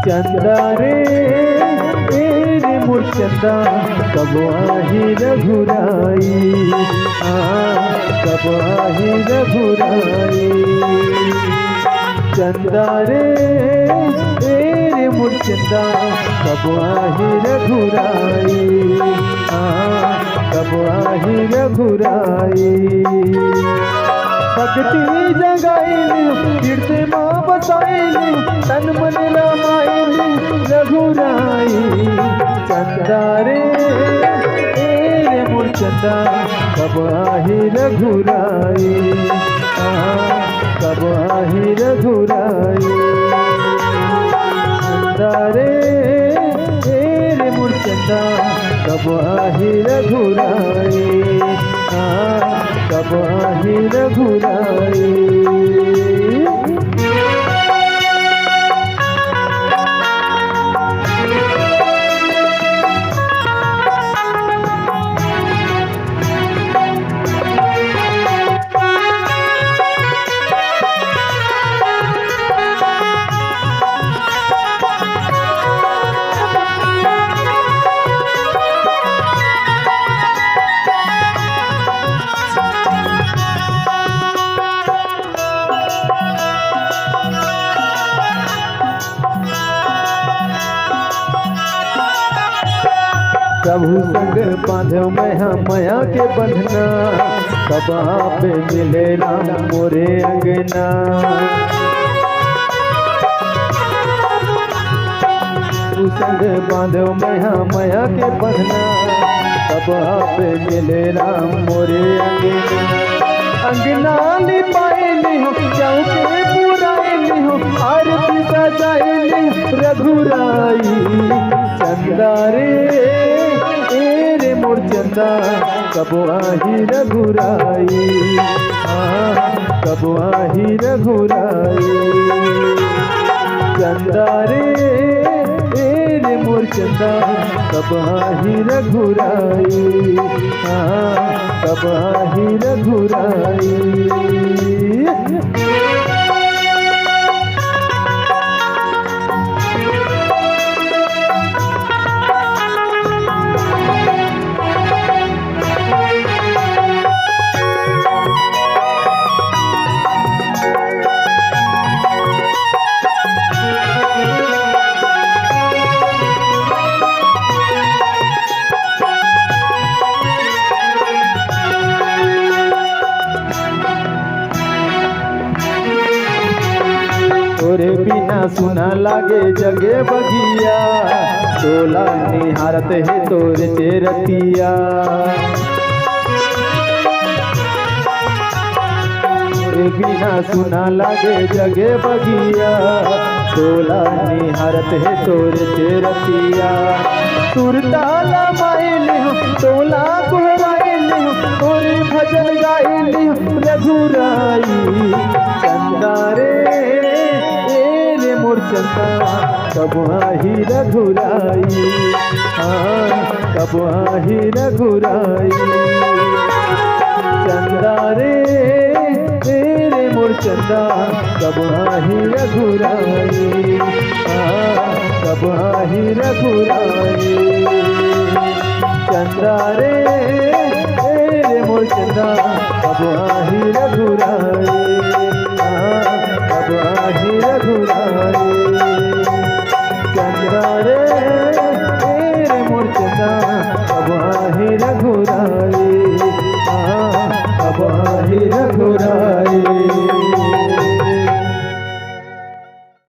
चंदा रे रे मोर चंदा कब आही रघुराई, कब आही रघुराई। चंदा रे रे मोर चंदा कब आही रघुराई, कब आही रघुराई। भक्ति जगाईली कीर्ति माँ बसाईली तन मन रमाईली रघुराई। चंदा रे मोर चंदा कब आही रघुराई, कब आही रघुराई। चंदा रे मोर चंदा कब आही रघुराई, कब आही रघुराई। प्रभु संग बांधो मया के बंधना, कब आप मिले राम मोरे अंगना। प्रभु संग बांधो मया के बंधना, कब आप मिले राम मोरे अंगना। अंगना लिपाइली हो चौके पुराइली हो आरती सजाइली रघुराई। चंदा रे मोर चंदा कब आही रघुराई, कब आही रघुराई। चंदा रे मोर चंदा कब आही रघुराई, कब आही रघुराई। तोरे बिना सुना लागे जगे बगिया, तोला निहारत है तोरे चेरतिया। तोरे बिना सुना लागे जगे बगिया, तोला निहारत है तोरे चेरतिया। सुरताला माइली हो तोला गोहराइली हो तोरे भजन गाइली रघुराई। चंदा रे मोर चंदा कब आही रघुराई, कब आही रघुराई। चंदा रे मोर चंदा कब आही रघुराई, कब आही रघुराई। चंदा रे मोर चंदा कब